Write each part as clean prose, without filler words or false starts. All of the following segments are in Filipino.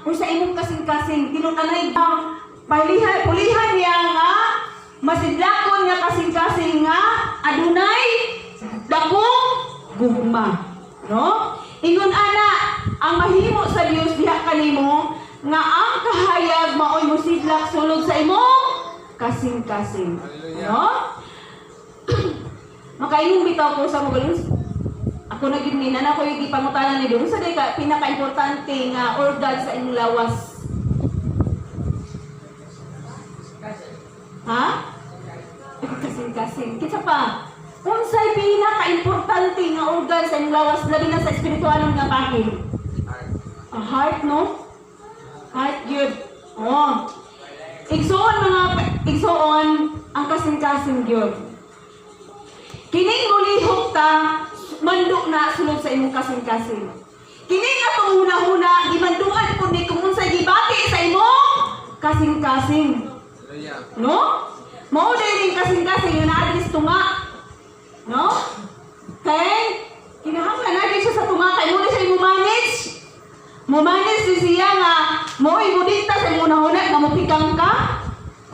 Kung sa imong kasing-kasing, tinunanay pulihan niya nga, masidlakon nga kasing-kasing nga, adunay, dakong gugma. No? Ingon ana, ang mahimo sa Dios diha kanimo, nga ang kahayag maoy mosidlak sulod sa imong kasing-kasing. No? Makaingon bitaw ko sa mga ako na gininan ako yung ipangutanan ni doon sa pinaka-importante nga organ sa inyong lawas. Ha? Kasing-kasing. Kitsa pa, unsay pinaka-importante nga organ sa inyong lawas, labi na sa espiritual nga bakit? A heart, no? Heart, good. Oh. Igsoon ang kasing-kasing good. Kining mulihok ta, mandok na sulod sa imong kasing-kasing. Kining atong huna-huna, gimanduan po ni kung unsay gibati sa imong kasing-kasing. No? Mao din kasing-kasing yung naadis tunga. No? Kay, kinahanglan na siya sa tunga, kay muna siya manage. Mumanage siya nga, mo'y mudikta sa imong huna-huna, nga mupikang ka.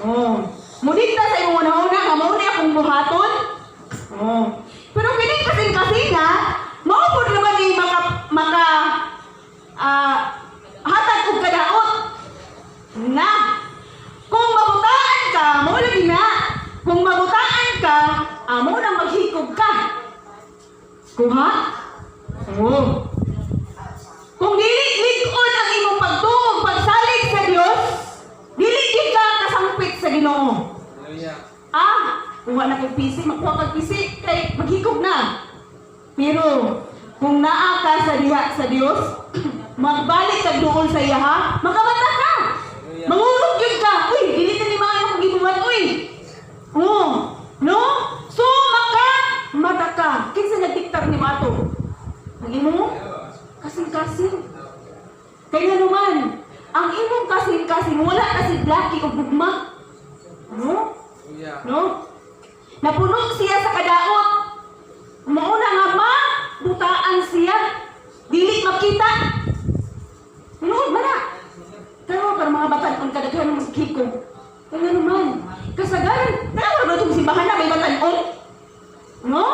Oh. Mudikta sa imong huna-huna, nga mauna akong buhaton. Oh. Pero kining kasing-kasing nga, maupod naman ni hatag og kadaot. Na, kung mabutaan ka, mo lagi na. Kung mabutaan ka, mo nang maghikog ka. Kuha? Oo. Kung dili lig-on ang imong pagtuog, pagsalig sa Dios, dili ka kasampit sa Ginoo. Kuha na kong PC, makuha kang PC, kay maghikog na. Pero, kung naa ka sa diha sa Dios, magbalik ka doon sa iya ha, makamata ka. Mangulog yun ka. Uy, dili ka ni mga yung gibuhat, uy. Oh, no? So, mata ka. Kinsa nagdiktar ni Mato? Ang imo? Kasing-kasing. Kaya naman, ang imong kasing-kasing, wala kasi blaki o bugma. No? No? Napunog siya sa kadaot. Mauna nga butaan siya. Dili makita. Nuod ba na? Pero para mga batan-on kadaghan ng masikiko. Kaya naman, kasagaran, pero ba itong simbahan na may batan-on? No?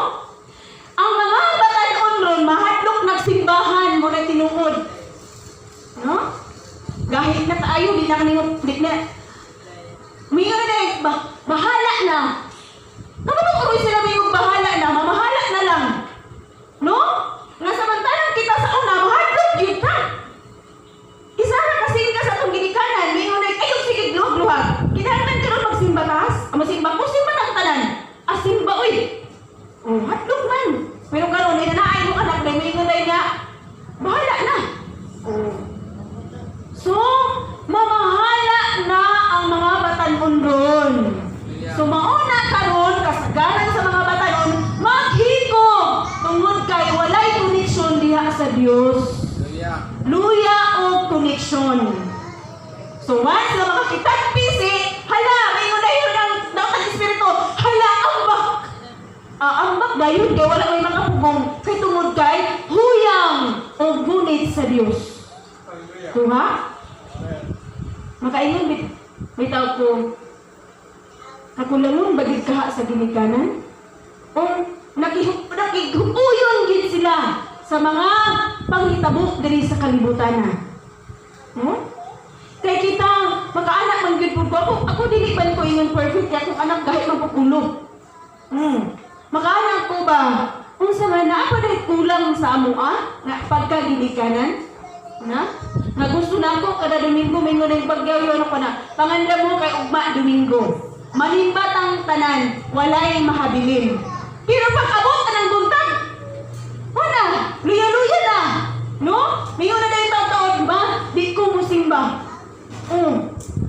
Ang mga batan-on ron, mahadlok nagsimbahan mo na tinuod. No? Gahit na tayo, di na kaningop, di na. Mayroon na bahala na. Kapag uroy sila may bahala na, mamahala na lang. No? Nga samantalang kita sa una, mahadlok yun ka. Isa na kasing ka sa itong ginikanan, mayroon na, ayun sige, luhag. Kinahanglan ka rin magsimba kas. Magsimba ko, simba ng tanan. Simba, uy. Oh, hadlok man. Pero gano'n, inanaay mo anak na, mayroon na nga, bahala na. Oh. So, mamahala na ang mga batan-on ron. So, mauna karon kasagaran sa mga batanon, maghikog tungod kay walay koneksyon diha sa Dios. Luya o koneksyon. So, once na makakitag pisi, hala, may yun ang dapat espiritu, hala, ambak. Ambak ba yun? Kaya wala may makapugong kay tungod kay huyang o gunit sa Dios. Kuha? Makaingon, bitaw ko, kakulangon bagid kaha sa ginikanan? O nakigupuyon gid sila sa mga panghitabo diri sa kalibutan. Kay kita makaanak man gid pud ko. Ako dili man ko ingon perfect akong anak gahit man pagkulo. Makaanak ko ba? Unsa man na ako dahil kulang sa amoa nga pagkaginikanan? Na? Nga gusto na ako kada Domingo mingon ang pagyaw ano pa na. Panganda mo kay ugma Domingo. Manimbat ang tanan, walay mahabilin. Pero pag abot ka ng buntag, wala, luya-luya na. No? Mayon na dahil taon ba? Di ko musimba.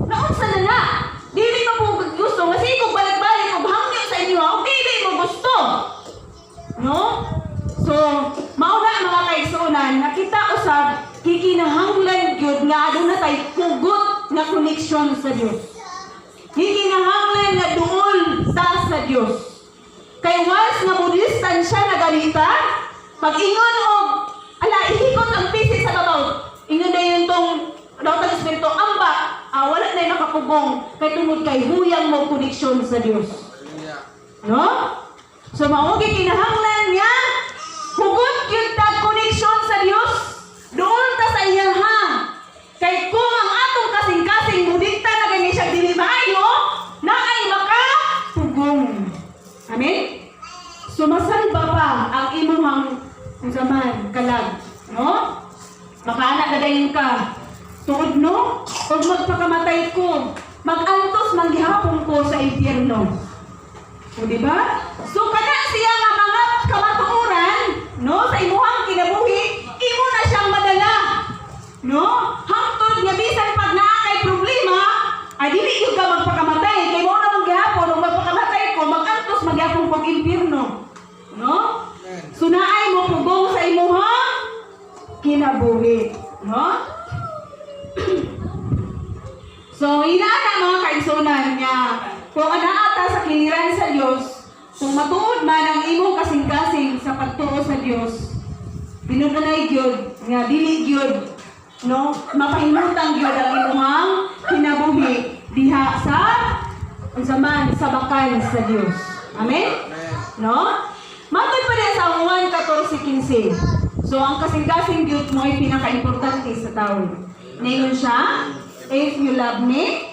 Naunsa na na. Dili pa po gusto. Kasi kung balik-balik, kung hangyo sa inyo, dili mo gusto. No? So, mauna mga kaigsunan, nakita usab, kikinahanglan gyud nga aduna tay pugot nga koneksyon sa Dios. Kikinahanglan nga duol sa Dios. Kay once nga budistan siya nagalita, pag ingon og ala ihikot ang pisi sa babaw. Ingon na yun tong daw wala na yung nakapugong kay tungod kay huyang mo koneksyon sa Dios. No? So mao gyud kinahanglan niya hugot gyud ta koneksyon sa Dios. Doon ta sa iya ha. Kay kung ang atong kasing-kasing mudikta na gani siya dili maayo, na ay makapugong. Amen? Sumasalba pa ang imuhang zaman kalag, no? Makaanak na dayon ka. Tuod no? Pag magpakamatay ko, mag-antos manggihapon ko sa impyerno. O diba? So kana siya nga mga kamatuoran, no? Sa imuhang kinabuhi, imo na siyang madala. No? Hangtod nga bisan pag naa kay problema, ay dili gyud ka magpakamatay. Kay mo na manggihapon, kung magpakamatay ko, mag-antos manggihapon ko impyerno. No? So naay mo pugong sa imuhang kinabuhi. No? So, inaana mga kaigsunan niya. Kung anaata sa kiliran sa Diyos, kung matuod man ang imong kasing-kasing sa pagtuo sa Diyos, pinunanay gyud nga dili gyud, no? Mapahimutang gyud ang imong kinabuhi diha sa zaman sa bakal sa Diyos. Amen? No? Matod pa rin sa 1:14-15. So, ang kasing-kasing gyud mo ay pinaka-importante sa tao. Ngayon siya, if you love me,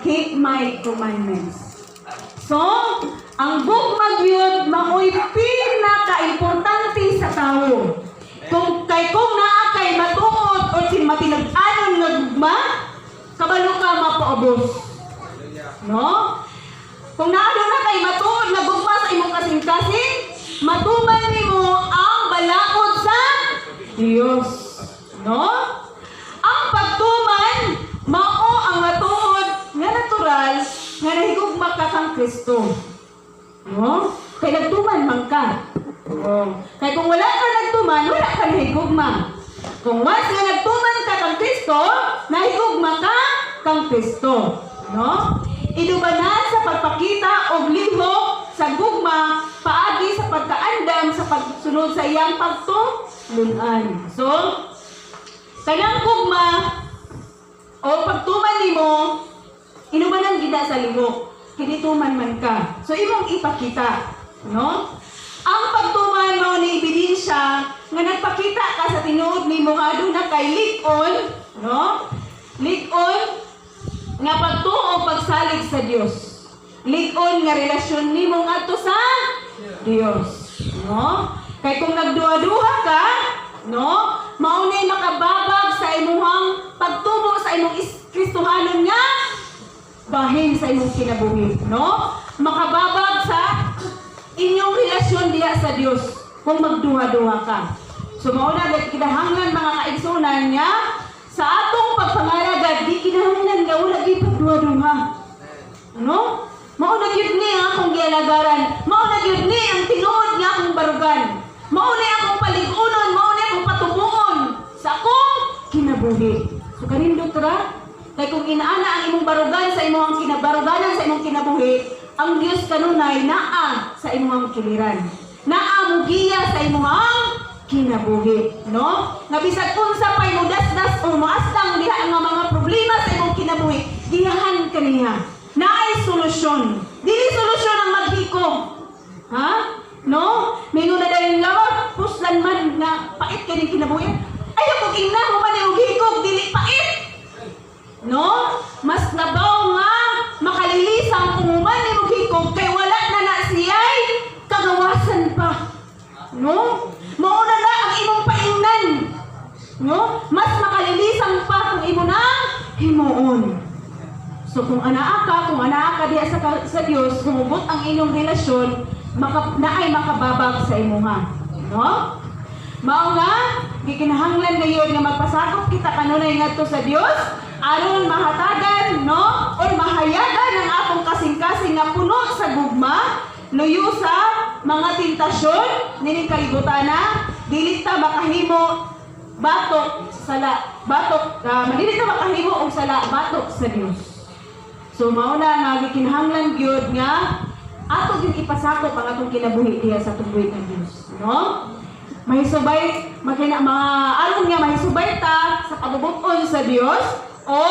keep my commandments. So, ang gugma gyud maoy pinaka-importante sa tao. Kung naa kay matuod o sin matinag-anon nga gugma, kabalo ka mapaubos. No? Kung naano na kay matuod na gugma sa imong kasing-kasing, matuman nimo ang balaod sa Dios. No? Ang pagtuman mao ang matuod nga natural nga nahigugma ka kang Kristo. No? Kay nagtuman man ka. Kay kung wala ka nagtuman, wala ka nahigugma. Kung once nga nagtuman ka kang Kristo, nahigugma ka kang Kristo. No? Inubanan sa pagpakita og lihok sa gugma paagi sa pagkaandam sa pagsunod sa iyang pagtulunan. So, kanang gugma o pagtuman nimo, inubanan gida sa lihok. Kinituman man ka. So, imong ipakita. No? Ang pagtuman mo ni ebidensya nga nagpakita ka sa tinuod nimo nga aduna kay lig-on, no? Lig-on nga pagtuo pagsalig sa Dios. Lig-on nga relasyon nimo ngadto sa Dios, no? Kay kung nagduha-duha ka, no? Maunay makababag sa imuhang pagtubo sa imong Kristohanon nga bahin sa imong kinabuhi, no? Makababag sa inyong relasyon diha sa Dios kung magduha-duha ka. So mauna gid kinahanglan mga kaigsunan niya sa atong pagpangalagad di kinahanglan nga wala gyud pagduha-duha. No? Mauna gyud ni ang akong gialagaran, mauna gyud ni ang tinuod nga akong barugan. Mauna akong palig-unon, mauna akong patubuon sa akong kinabuhi. So kanindot ra kay kung inaana ang imong barugan sa imong kinabaruganan sa imong kinabuhi, ang Diyos kanunay naa sa imong kiliran. Naa mugiya sa imong kinabuhi, no? Nga bisag unsa pay mudasdas o moastang diha nga mga problema sa imong kinabuhi, giyahan kaniya. Naay solusyon. Dili solusyon ang maghikog. Ha? No? Mingo na dayon lawag, puslan man nga pait kani kinabuhi. Ayo kog ingna mo man og hikog dili pait. No? Mas labaw nga makalilisang umuman ni Mughikog kay wala na siya'y kagawasan pa. No? Mauna na ang imong paingnan. No? Mas makalilisang pa kung imo na himuon. So kung anaa ka diya sa Dios, humubot ang inyong relasyon, naay makababag sa imuha. No? Mao nga, gikinahanglan ngayon nga magpasakop kita kanunay ngadto sa Dios, aron mahatagan, no? Or mahayagan ang atong kasing-kasing nga puno sa gugma, luyo sa mga tentasyon, nining kalibutana, dili ta makahimo batok sala, dili ta makahimo og sala batok sa Dios. So mao na nga gikinahanglan gyud nga ato gyud ipasakop ang atong kinabuhi diha sa tubuy ng Dios, no? Mahisubay, aron nga mahisubay ta sa kabubuton sa Dios o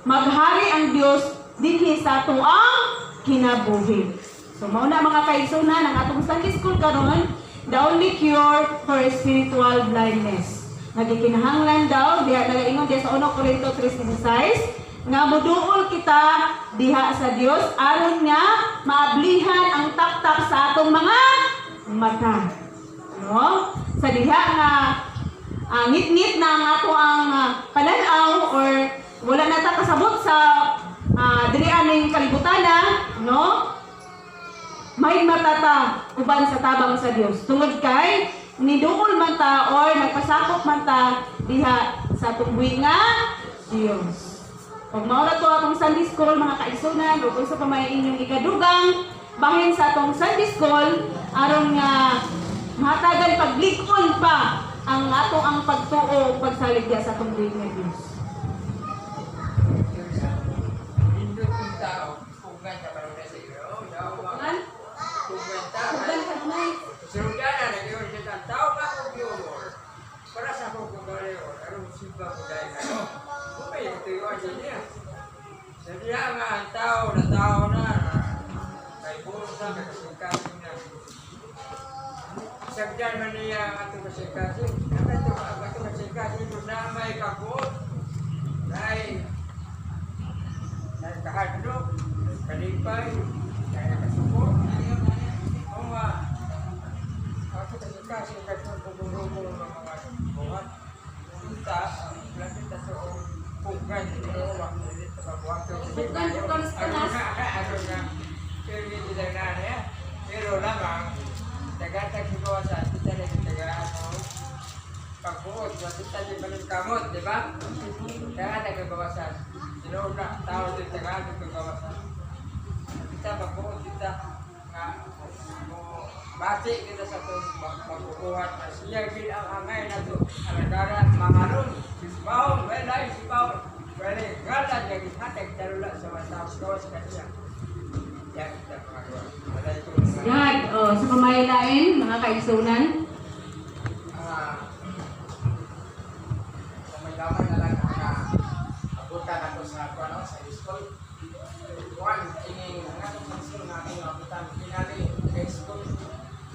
maghari ang Dios dinhi sa ato ang kinabuhi. So mao na mga kaigsunan ang atong Sunday school karon, the only cure for spiritual blindness. Nagikinahanglan daw diha nagaingon diha sa 1 Corinto 3:16 nga moduol kita diha sa Dios aron nga maablihan ang taktak sa atong mga mata. No? Sa diha nga ngit-ngit na ang ato ang palanaw or wala na ta kasabot sa diri aning kalibutan, no? May matata uban sa tabang sa Dios. Tungod kay niduol man ta or nagpasakop man ta diha sa tungwi nga Dios. Pag mao na to atong Sunday school mga kaigsunan, ug sa pamay inyong ikadugang bahin sa atong Sunday school aron nga mahatagan paglikon pa ang ato ang pagtuo pagsalig diha sa tungwi nga Dios. Jadi ang tao na kay puro sa kasikasin na sagdan man niya ato kasikasin ato kasikasin na may kapot ay kahadlok kalipay kaya kasuko mga ato kasikasin katong pagurumong mga buhat kita lagi taso pugay dito pero lamang tagatag si kawasan kita na tagaan pagbuot wasit tayo paling kamot di ba tagatag ang kawasan sino na tao din tagatag ang kawasan kita pagbuot kita nga bati kita sa ito magkukuhat na siya gil ang angay na ito alagaran mahalon si Paul welay si Paul welay galan yung hatag tarula sa matapos kawas kanya yan kita pangagawa wala ito Yan, sa pamayain mga kaigsunan. May lamang na lang na abutan ako sa school. Kuhan, ini nga itong pansin na aking abutan. Pinali kay school.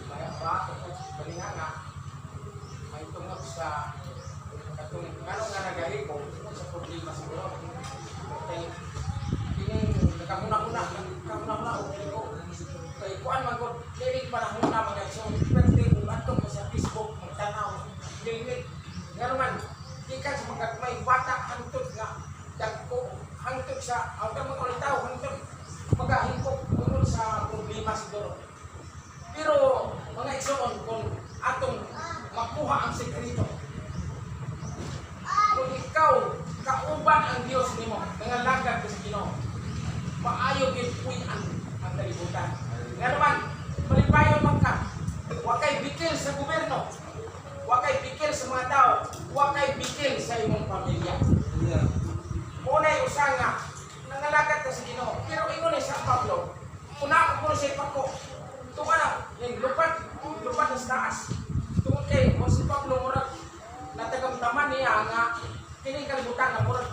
Kaya ba, balinga nga. May tungod sa katong nga nagahi ko sa problema siguro. Okay. Ini nakamuna-muna okay ko. Kay kuhan magod, lilig pa na muna mga so, pwede kung atong sa Facebook, magtanaw, lilig. Nga naman, ikan sa mga may bata, hantod nga, dagko, hantod sa, ang mga ulit tao, hantod, magahingkok, tungkol sa problema siguro. Pero, mga igsoon, kung atong makuha ang sekreto, kung ikaw, kauban ang Diyos nimo, mga lagad sa Ginoo, maayo gituin ang kalibutan. Nga naman, malipayon man ka, wakay bikil sa gobyerno, wakay bikil sa mga tao, wakay bikil sa imong pamilya. Unay usa nga, nangalagad ka sa Ginoo, pero ingon ni San Pablo, una ko sa ipako, tunga na, yung lupat sa taas. Tungkol kay, kung si Pablo murag, natagamdaman niya nga, kining kalibutan na murag,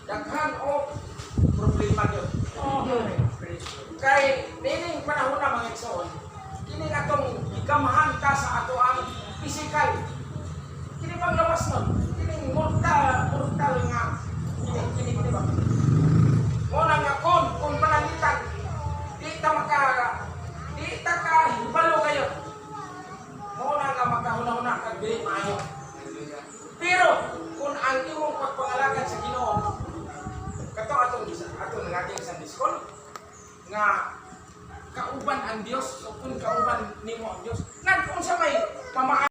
daghan o problema yun. Kay nining panahon na mga igsoon, kini atong igamahan ta sa ato ang physical. Kini pang lawas nun, kini mortal nga. Kini di ba? Muna nga kung panangitan, di ta ka hibalo kayo. Muna nga makahuna-huna kag dili maayo. Pero kung ang imong pagpangalagan sa Ginoo, kato atong nagating Sunday school, nga kauban ang Dios o kung kauban nimo ang Dios nan kung sa may pamaan